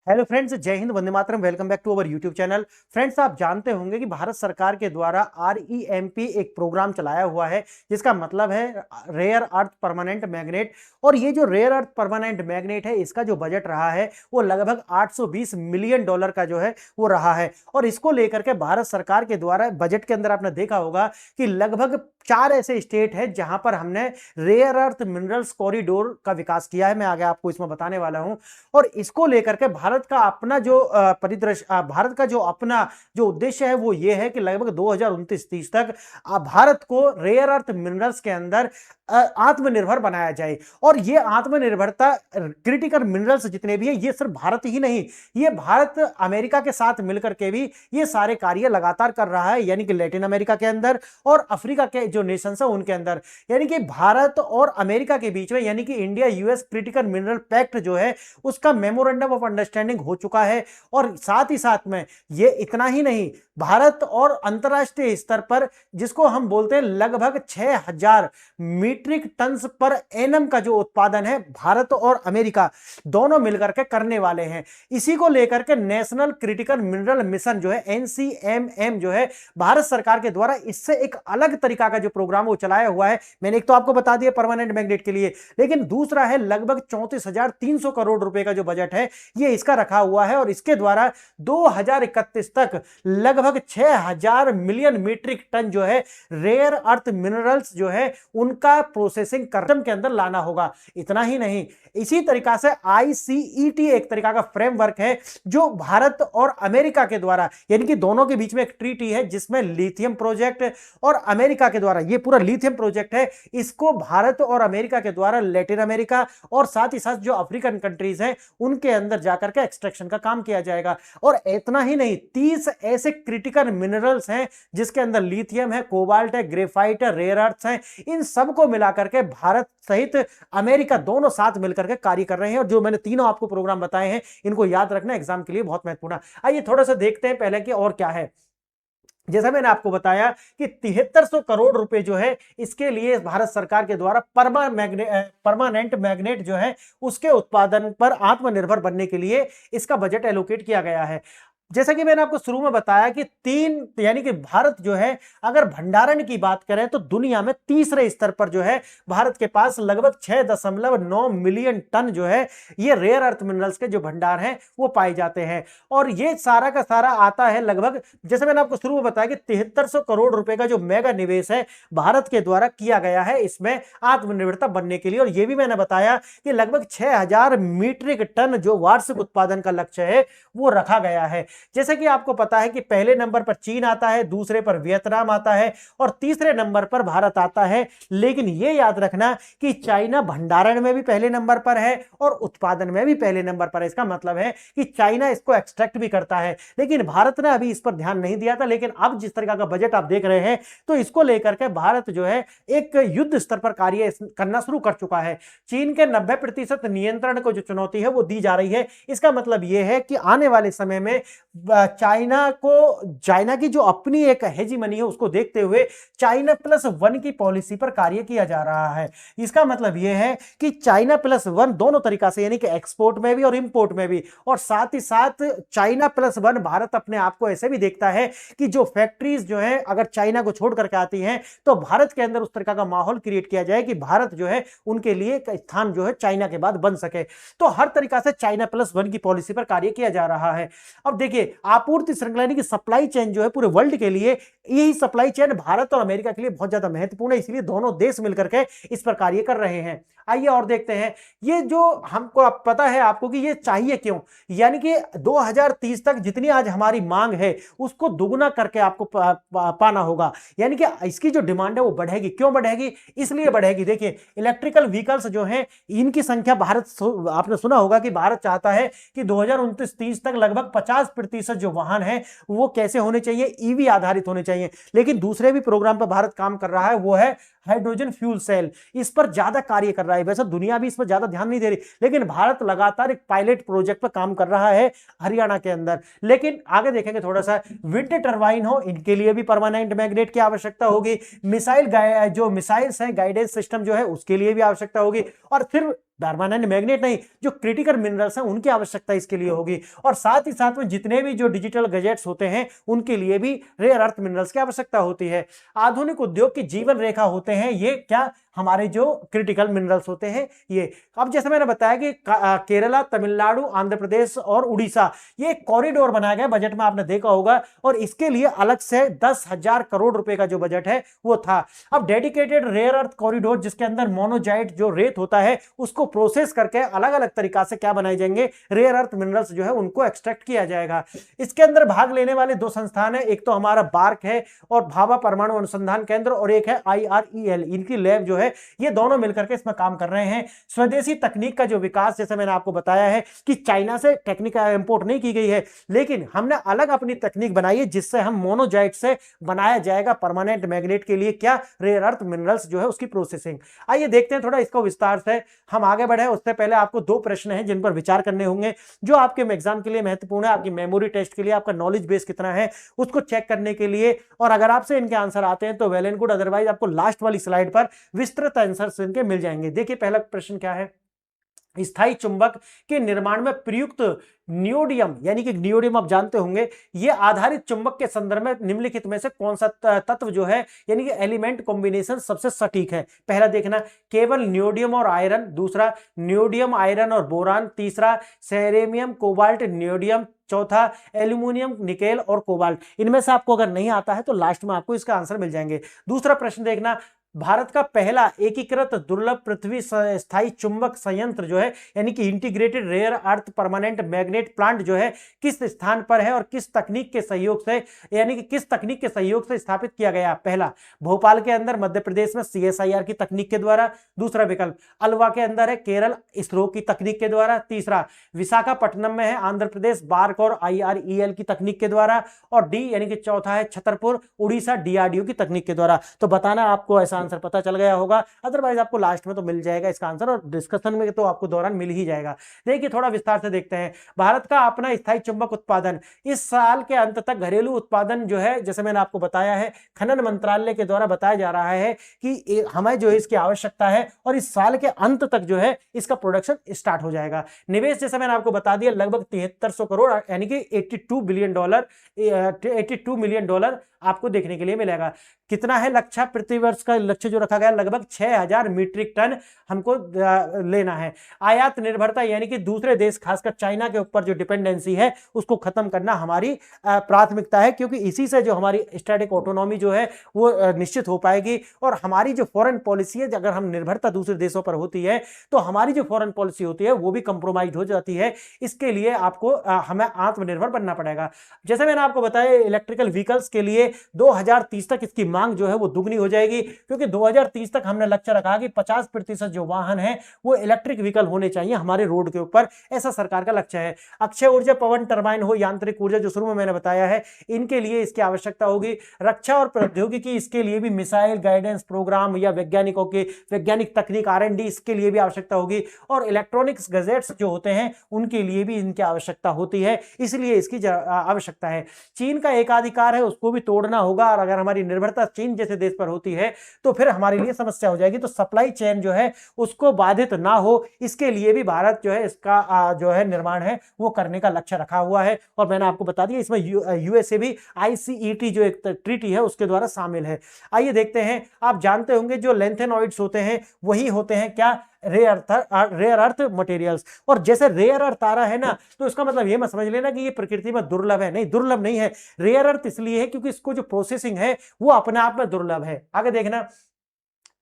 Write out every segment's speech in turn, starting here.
Hello friends, जय हिंद, वंदे मातरम। Welcome back to our YouTube channel. Friends, आप जानते होंगे कि भारत सरकार के द्वारा REMP एक प्रोग्राम चलाया हुआ है जिसका मतलब है रेयर अर्थ परमानेंट मैग्नेट। और ये जो रेयर अर्थ परमानेंट मैग्नेट है, इसका जो बजट रहा है वो लगभग 820 मिलियन डॉलर का जो है वो रहा है। और इसको लेकर के भारत सरकार के द्वारा बजट के अंदर आपने देखा होगा कि लगभग 4 ऐसे स्टेट हैं जहां पर हमने रेयर अर्थ मिनरल्स कॉरिडोर का विकास किया है। मैं आगे आपको इसमें बताने वाला हूं। और इसको लेकर के भारत का अपना जो परिदृश्य, भारत का जो अपना जो उद्देश्य है वो ये है कि लगभग 2029-30 तक भारत को रेयर अर्थ मिनरल्स के अंदर आत्मनिर्भर बनाया जाए। और ये आत्मनिर्भरता क्रिटिकल मिनरल्स जितने भी है, ये सिर्फ भारत ही नहीं, ये भारत अमेरिका के साथ मिलकर के भी ये सारे कार्य लगातार कर रहा है, यानी कि लैटिन अमेरिका के अंदर और अफ्रीका के जो नेशंस है उनके अंदर। यानी कि भारत और अमेरिका के बीच में, यानी कि India US critical mineral pact जो है उसका मेमोरेंडम ऑफ अंडरस्टैंडिंग हो चुका है। और साथ ही साथ में ये इतना ही नहीं, भारत और अंतरराष्ट्रीय स्तर पर जिसको हम बोलते हैं लगभग 6000 मीट्रिक टन पर एनम का जो उत्पादन है भारत और अमेरिका दोनों मिलकर के करने वाले हैं। इसी को लेकर के नेशनल क्रिटिकल मिनरल मिशन जो है NCMM जो है भारत सरकार के द्वारा, इससे एक अलग तरीका का जो प्रोग्राम वो चलाया हुआ है। मैंने एक तो आपको बता दिया परमानेंट मैग्नेट के लिए, लेकिन दूसरा है लगभग 34,300 करोड़ रुपए का जो बजट है ये इसका रखा हुआ है। और इसके द्वारा 2031 तक लगभग 6000 मिलियन मीट्रिक टन जो है रेयर अर्थ मिनरल्स जो है उनका प्रोसेसिंग करम के अंदर लाना होगा। इतना ही नहीं, इसी तरीका से ICET एक तरीका का फ्रेमवर्क है जो भारत और अमेरिका के द्वारा, यानी कि दोनों के बीच में एक ट्रीटी है जिसमें लिथियम प्रोजेक्ट और अमेरिका के द्वारा, ये पूरा लिथियम प्रोजेक्ट है, इसको भारत और अमेरिका के द्वारा लैटिन अमेरिका और साथ ही साथ जो अफ्रीकन कंट्रीज हैं उनके अंदर जाकर के एक्सट्रैक्शन का काम किया जाएगा। और इतना ही नहीं, 30 ऐसे क्रिटिकल मिनरल्स हैं जिसके अंदर लिथियम है, कोबाल्ट है, ग्रेफाइट है, रेयर अर्थ हैं, इन सबको मिलाकर के भारत सहित अमेरिका दोनों साथ मिलकर के कार्य कर रहे हैं। और जो मैंने तीनों आपको प्रोग्राम बताए हैं इनको याद रखना एग्जाम के लिए बहुत महत्वपूर्ण है। आइए थोड़ा सा देखते हैं पहले कि और क्या है। जैसा मैंने आपको बताया कि 7300 करोड़ रुपए जो है इसके लिए भारत सरकार के द्वारा परमानेंट मैग्नेट जो है उसके उत्पादन पर आत्मनिर्भर बनने के लिए इसका बजट एलोकेट किया गया है। जैसा कि मैंने आपको शुरू में बताया कि यानी कि भारत जो है अगर भंडारण की बात करें तो दुनिया में तीसरे स्तर पर जो है भारत के पास लगभग 6.9 मिलियन टन जो है ये रेयर अर्थ मिनरल्स के जो भंडार हैं वो पाए जाते हैं। और ये सारा का सारा आता है लगभग, जैसे मैंने आपको शुरू में बताया कि 7300 करोड़ रुपए का जो मेगा निवेश है भारत के द्वारा किया गया है इसमें आत्मनिर्भरता बनने के लिए। और ये भी मैंने बताया कि लगभग 6000 मीट्रिक टन जो वार्षिक उत्पादन का लक्ष्य है वो रखा गया है। जैसे कि आपको पता है कि पहले नंबर पर चीन आता है, दूसरे पर वियतनाम आता है और तीसरे नंबर पर भारत आता है। लेकिन यह याद रखना कि चाइना भंडारण में भी पहले नंबर पर है और उत्पादन में भी पहले नंबर पर है। इसका मतलब है कि चाइना इसको एक्सट्रैक्ट भी करता है, लेकिन भारत ने अभी इस पर ध्यान नहीं दिया था। लेकिन अब जिस तरह का बजट आप देख रहे हैं तो इसको लेकर के भारत जो है एक युद्ध स्तर पर कार्य करना शुरू कर चुका है। चीन के 90% नियंत्रण को जो चुनौती है वो दी जा रही है। इसका मतलब यह है कि आने वाले समय में चाइना की जो अपनी एक हेजीमनी है उसको देखते हुए चाइना +1 की पॉलिसी पर कार्य किया जा रहा है। इसका मतलब यह है कि चाइना +1 दोनों तरीका से, यानी कि एक्सपोर्ट में भी और इंपोर्ट में भी। और साथ ही साथ चाइना +1 भारत अपने आप को ऐसे भी देखता है कि जो फैक्ट्रीज जो है अगर चाइना को छोड़ करके आती हैं तो भारत के अंदर उस तरह का माहौल क्रिएट किया जाए कि भारत जो है उनके लिए एक स्थान जो है चाइना के बाद बन सके। तो हर तरीका से चाइना +1 की पॉलिसी पर कार्य किया जा रहा है। अब देखिए, आपूर्ति श्रृंखला यानी कि सप्लाई चेन जो है पूरे वर्ल्ड के लिए, यही सप्लाई चेन भारत और अमेरिका के लिए बहुत ज्यादा महत्वपूर्ण है, इसलिए दोनों देश मिलकर के इस पर कार्य कर रहे हैं। आइए और देखते हैं ये जो हमको पता है आपको कि ये चाहिए क्यों, यानी कि 2030 तक जितनी आज हमारी मांग है उसको दुगुना करके आपको पाना होगा। यानी कि इसकी जो डिमांड है वो बढ़ेगी। क्यों बढ़ेगी? इसलिए बढ़ेगी, देखिए इलेक्ट्रिकल व्हीकल्स जो हैं इनकी संख्या भारत, आपने सुना होगा कि भारत चाहता है कि 2029-30 तक लगभग 50% जो वाहन है वो कैसे होने चाहिए, ईवी आधारित होने चाहिए। लेकिन दूसरे भी प्रोग्राम पर भारत काम कर रहा है, वो है हाइड्रोजन फ्यूल सेल, इस पर ज्यादा कार्य कर रहा है। वैसे दुनिया भी इस पर ज्यादा ध्यान नहीं दे रही, लेकिन भारत लगातार एक पायलट प्रोजेक्ट पर काम कर रहा है हरियाणा के अंदर। लेकिन आगे देखेंगे थोड़ा सा, विंड टरबाइन हो, इनके लिए भी परमानेंट मैग्नेट की आवश्यकता होगी। जो मिसाइल्स हैं, गाइडेंस सिस्टम जो है उसके लिए भी आवश्यकता होगी। और फिर परमानेंट मैग्नेट नहीं, जो क्रिटिकल मिनरल्स हैं उनकी आवश्यकता इसके लिए होगी। और साथ ही साथ में जितने भी जो डिजिटल गैजेट्स होते हैं उनके लिए भी रेयर अर्थ मिनरल्स की आवश्यकता होती है। आधुनिक उद्योग की जीवन रेखा होते हैं ये क्या, हमारे जो क्रिटिकल मिनरल्स होते हैं ये। अब जैसे मैंने बताया कि केरला, तमिलनाडु, आंध्र प्रदेश और उड़ीसा, ये कॉरिडोर बनाया गया, बजट में आपने देखा होगा, और इसके लिए अलग से 10,000 करोड़ रुपए का जो बजट है वो था। अब डेडिकेटेड रेयर अर्थ कॉरिडोर, जिसके अंदर मोनोजाइट जो रेत होता है उसको प्रोसेस करके अलग अलग तरीका से क्या बनाए जाएंगे, रेयर अर्थ मिनरल्स जो है उनको एक्सट्रैक्ट किया जाएगा। इसके अंदर भाग लेने वाले दो संस्थान है, एक तो हमारा बार्क है और भाभा परमाणु अनुसंधान केंद्र, और एक है IREL, इनकी लैब जो है ये दोनों मिलकर के इसमें काम कर रहे हैं। स्वदेशी तकनीक का जो विकास, जैसे मैंने आपको बताया है कि चाइना से टेक्निक इंपोर्ट नहीं की गई है, लेकिन हमने अलग अपनी तकनीक बनाई है जिससे हम मोनोजाइट से बनाया जाएगा परमानेंट मैग्नेट के लिए क्या, रेयर अर्थ मिनरल्स जो है उसकी प्रोसेसिंग। आइए देखते हैं थोड़ा इसको विस्तार से। हम आगे बढ़े उससे पहले आपको दो प्रश्न हैं जिन पर विचार करने होंगे, जो आपके एग्जाम के लिए महत्वपूर्ण है, आपकी मेमोरी टेस्ट के लिए, आपका नॉलेज बेस कितना है उसको चेक करने के लिए। और अगर आपसे इनके आंसर आते हैं तो वेल एंड गुड, अदरवाइज आपको लास्ट वाली स्लाइड पर विस्तृत आंसर इनके मिल जाएंगे। देखिए पहला प्रश्न क्या है, स्थायी चुंबक के निर्माण में प्रयुक्त नियोडियम, यानी कि नियोडियम आप जानते होंगे, ये आधारित चुंबक के संदर्भ में निम्नलिखित में से कौन सा तत्व जो है, यानी कि एलिमेंट कॉम्बिनेशन सबसे सटीक है। पहला देखना, केवल नियोडियम और आयरन, दूसरा नियोडियम आयरन और बोरान, तीसरा सेरेमियम कोबाल्ट नियोडियम, चौथा एल्यूमिनियम निकेल और कोबाल्ट। इनमें से आपको अगर नहीं आता है तो लास्ट में आपको इसका आंसर मिल जाएंगे। दूसरा प्रश्न देखना, भारत का पहला एकीकृत दुर्लभ पृथ्वी स्थायी चुंबक संयंत्र जो है, यानी कि integrated rare earth permanent magnet plant जो है किस स्थान पर है और किस तकनीक के सहयोग से, यानी कि किस तकनीक के सहयोग से स्थापित किया गया। पहला भोपाल के अंदर मध्य प्रदेश में CSIR की तकनीक के द्वारा, दूसरा विकल्प अलवा के अंदर है केरल इसरो की तकनीक के द्वारा, तीसरा विशाखापट्टनम में है आंध्र प्रदेश बार्क और IREL की तकनीक के द्वारा, और डी यानी कि चौथा है छतरपुर उड़ीसा DRDO की तकनीक के द्वारा। तो बताना आपको ऐसा आंसर पता चल गया होगा, अदरवाइज आपको लास्ट में तो मिल जाएगा इसका आंसर, और डिस्कशन में तो आपको दौरान मिल ही जाएगा। देखिए थोड़ा विस्तार से देखते हैं, भारत का अपना स्थायी चुंबक उत्पादन इस साल के अंत तक घरेलू उत्पादन जो है, जैसे मैंने आपको बताया है, खनन मंत्रालय के द्वारा बताया जा रहा है कि हमें जो है इसकी आवश्यकता है, और इस साल के अंत तक जो है इसका प्रोडक्शन स्टार्ट हो जाएगा। निवेश जैसे मैंने आपको बता दिया लगभग 7300 करोड़, यानी कि $82 मिलियन आपको देखने के लिए मिलेगा। कितना है लक्ष्य, प्रति वर्ष का लक्ष्य जो रखा गया लगभग 6000 मीट्रिक टन हमको लेना है। आयात निर्भरता, यानी कि दूसरे देश खासकर चाइना के ऊपर जो डिपेंडेंसी है उसको खत्म करना हमारी प्राथमिकता है, क्योंकि इसी से जो हमारी स्ट्रेटेजिक ऑटोनॉमी जो है वो निश्चित हो पाएगी। और हमारी जो फॉरेन पॉलिसी है, अगर हम निर्भरता दूसरे देशों पर होती है तो हमारी जो फॉरेन पॉलिसी होती है वो भी कंप्रोमाइज हो जाती है। इसके लिए आपको हमें आत्मनिर्भर बनना पड़ेगा। जैसे मैंने आपको बताया इलेक्ट्रिकल व्हीकल्स के लिए 2030 तक इसकी मांग जो है वो दुगनी हो जाएगी, क्योंकि 2030 तक हमने लक्ष्य रखा कि 50% जो वाहन है वो इलेक्ट्रिक व्हीकल होने चाहिए हमारे रोड के ऊपर, ऐसा सरकार का लक्ष्य है। अक्षय ऊर्जा, पवन टरबाइन हो, यांत्रिक ऊर्जा जो शुरू में मैंने बताया है, इनके लिए इसकी आवश्यकता होगी। रक्षा और प्रौद्योगिकी, इसके लिए भी मिसाइल गाइडेंस प्रोग्राम या वैज्ञानिकों की वैज्ञानिक तकनीक R&D, इसके लिए भी आवश्यकता होगी। और इलेक्ट्रॉनिक्स गैजेट्स जो होते हैं उनके लिए भी इनकी आवश्यकता होती है, इसलिए इसकी आवश्यकता है। चीन का एकाधिकार है, उसको भी तोड़ना होगा, और अगर हमारी निर्भरता चीन जैसे देश पर होती है तो फिर हमारे लिए समस्या हो जाएगी। तो सप्लाई चेन जो है उसको बाधित ना हो, इसके लिए भी भारत जो है इसका जो है निर्माण है वो करने का लक्ष्य रखा हुआ है। और मैंने आपको बता दिया इसमें USA भी ICET जो एक ट्रीटी है उसके द्वारा शामिल है। आइए देखते हैं, आप जानते होंगे जो लैंथेनॉइड्स होते हैं वही होते हैं क्या, रेयर अर्थ मटेरियल्स। और जैसे रेयर अर्थ आ रहा है ना, तो इसका मतलब ये मत समझ लेना कि ये प्रकृति में दुर्लभ है, नहीं, दुर्लभ नहीं है। रेयर अर्थ इसलिए है क्योंकि इसको जो प्रोसेसिंग है वो अपने आप में दुर्लभ है। आगे देखना,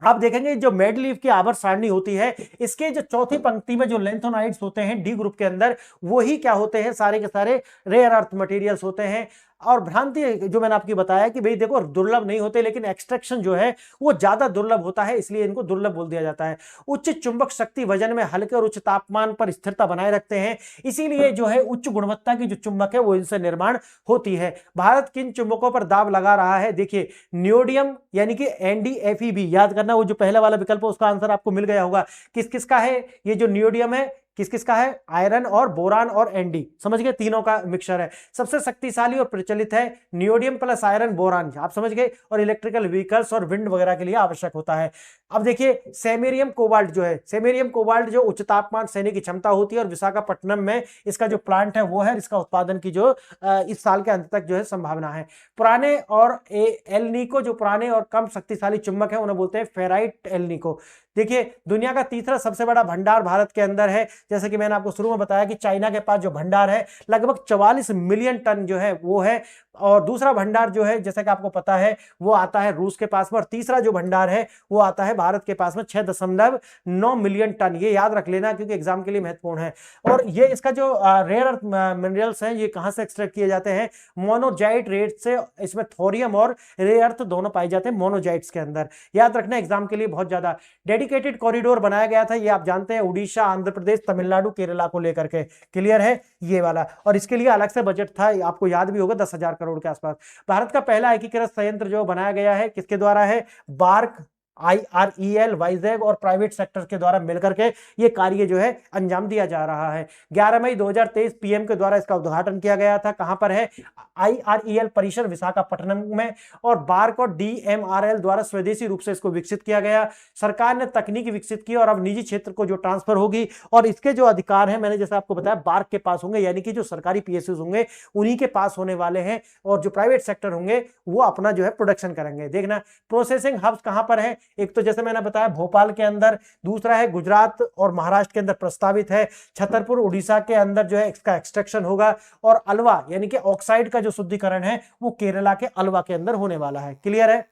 आप देखेंगे जो मेडलीफ की आवर्त सारणी होती है, इसके जो चौथी पंक्ति में जो लैंथेनॉइड्स होते हैं डी ग्रुप के अंदर, वही क्या होते हैं, सारे के सारे रेयर अर्थ मटेरियल्स होते हैं। और भ्रांति जो मैंने आपकी बताया कि भाई देखो दुर्लभ नहीं होते, लेकिन एक्सट्रैक्शन जो है वो ज्यादा दुर्लभ होता है, इसलिए इनको दुर्लभ बोल दिया जाता है। उच्च चुंबक शक्ति वजन में हल्के और उच्च तापमान पर स्थिरता बनाए रखते हैं, इसीलिए जो है उच्च गुणवत्ता की जो चुंबक है वो इनसे निर्माण होती है। भारत किन चुंबकों पर दाव लगा रहा है? देखिए नियोडियम यानी कि NdFeB, याद करना वो जो पहला वाला विकल्प है उसका आंसर आपको मिल गया होगा। किस किस का है ये जो नियोडियम है? किस किस का है? आयरन और बोरान और एनडी, समझ गए, तीनों का मिक्सचर है। सबसे शक्तिशाली और प्रचलित है नियोडियम प्लस आयरन बोरान, आप समझ गए, और इलेक्ट्रिकल व्हीकल्स और विंड वगैरह के लिए आवश्यक होता है। अब देखिए सेमेरियम कोबाल्ट जो है, सेमेरियम कोबाल्ट जो उच्च तापमान सहने की क्षमता होती है और विशाखापट्टनम में इसका जो प्लांट है वो है, इसका उत्पादन की जो इस साल के अंत तक जो है संभावना है। पुराने और एलनिको, जो पुराने और कम शक्तिशाली चुंबक है उन्हें बोलते हैं फेराइट एलनिको। देखिए दुनिया का तीसरा सबसे बड़ा भंडार भारत के अंदर है, जैसे कि मैंने आपको शुरू में बताया कि चाइना के पास जो भंडार है लगभग 44 मिलियन टन जो है वो है, और दूसरा भंडार जो है जैसे कि आपको पता है वो आता है रूस के पास में, और तीसरा जो भंडार है वो आता है भारत के पास में 6.9 मिलियन टन। ये याद रख लेना क्योंकि एग्जाम के लिए महत्वपूर्ण है। और ये इसका जो रेयर अर्थ मिनरल्स हैं ये कहां से एक्सट्रैक्ट किए जाते हैं? मोनोजाइट रेट से। इसमें थोरियम और रेयर अर्थ दोनों पाए जाते हैं मोनोजाइट्स के अंदर, याद रखना एग्जाम के लिए बहुत ज्यादा। डेडिकेटेड कॉरिडोर बनाया गया था, ये आप जानते हैं, उड़ीसा, आंध्र प्रदेश, तमिलनाडु, केरला को लेकर के, क्लियर है ये वाला, और इसके लिए अलग से बजट था, आपको याद भी होगा 10,000 करोड़ के आसपास। भारत का पहला एकीकृत संयंत्र जो बनाया गया है किसके द्वारा है? बार्क, IREL, वाइजैग और प्राइवेट सेक्टर के द्वारा मिलकर के ये कार्य जो है अंजाम दिया जा रहा है। 11 मई 2023 पीएम के द्वारा इसका उद्घाटन किया गया था। कहां पर है? IREL परिसर विशाखापट्टनम में, और बार्क और DMRL द्वारा स्वदेशी रूप से इसको विकसित किया गया। सरकार ने तकनीक विकसित की और अब निजी क्षेत्र को जो ट्रांसफर होगी, और इसके जो अधिकार है मैंने जैसे आपको बताया बार्क के पास होंगे, यानी कि जो सरकारी PSUs होंगे उन्हीं के पास होने वाले हैं, और जो प्राइवेट सेक्टर होंगे वो अपना जो है प्रोडक्शन करेंगे। देखना प्रोसेसिंग हब्स कहां पर है? एक तो जैसे मैंने बताया भोपाल के अंदर, दूसरा है गुजरात और महाराष्ट्र के अंदर प्रस्तावित है, छतरपुर उड़ीसा के अंदर जो है इसका एक्सट्रैक्शन होगा, और अलवा यानी कि ऑक्साइड का जो शुद्धिकरण है वो केरला के अलवा के अंदर होने वाला है। क्लियर है?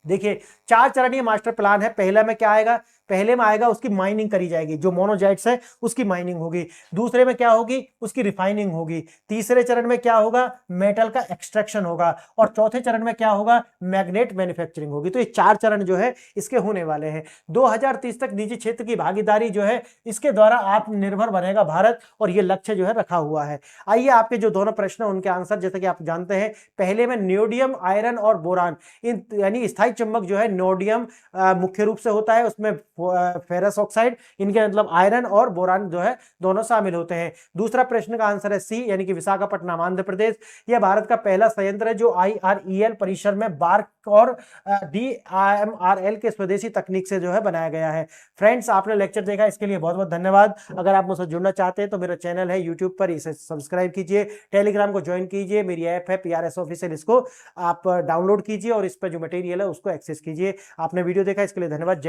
देखिए 4 चरणीय मास्टर प्लान है। पहला में क्या आएगा? पहले में आएगा उसकी माइनिंग करी जाएगी, जो मोनोजाइट्स है उसकी माइनिंग होगी। दूसरे में क्या होगी? उसकी रिफाइनिंग होगी। तीसरे चरण में क्या होगा? मेटल का एक्सट्रैक्शन होगा। और चौथे चरण में क्या होगा? मैग्नेट मैन्युफैक्चरिंग होगी। तो ये 4 चरण जो है इसके होने वाले हैं। 2030 तक निजी क्षेत्र की भागीदारी जो है इसके द्वारा आत्मनिर्भर बनेगा भारत, और ये लक्ष्य जो है रखा हुआ है। आइए आपके जो दोनों प्रश्न उनके आंसर, जैसे कि आप जानते हैं पहले में नियोडियम, आयरन और बोरान, इन यानी स्थायी चुंबक जो है नोडियम मुख्य रूप से होता है, उसमें फेरस ऑक्साइड, इनके मतलब आयरन और बोरान जो है दोनों शामिल होते हैं। दूसरा प्रश्न का आंसर है सी, यानी कि विशाखापट्टनम आंध्र प्रदेश। यह भारत का पहला संयंत्र है जो IREL परिसर में बार्क और DMRL के स्वदेशी तकनीक से जो है बनाया गया है। फ्रेंड्स आपने लेक्चर देखा, इसके लिए बहुत बहुत धन्यवाद। अगर आप मुझसे जुड़ना चाहते हैं तो मेरा चैनल है यूट्यूब पर, इसे सब्सक्राइब कीजिए, टेलीग्राम को ज्वाइन कीजिए, मेरी ऐप है PRS ऑफिशियल, इसको आप डाउनलोड कीजिए और इस पर जो मटेरियल है उसको एक्सेस कीजिए। आपने वीडियो देखा इसके लिए धन्यवाद। जय हिंद।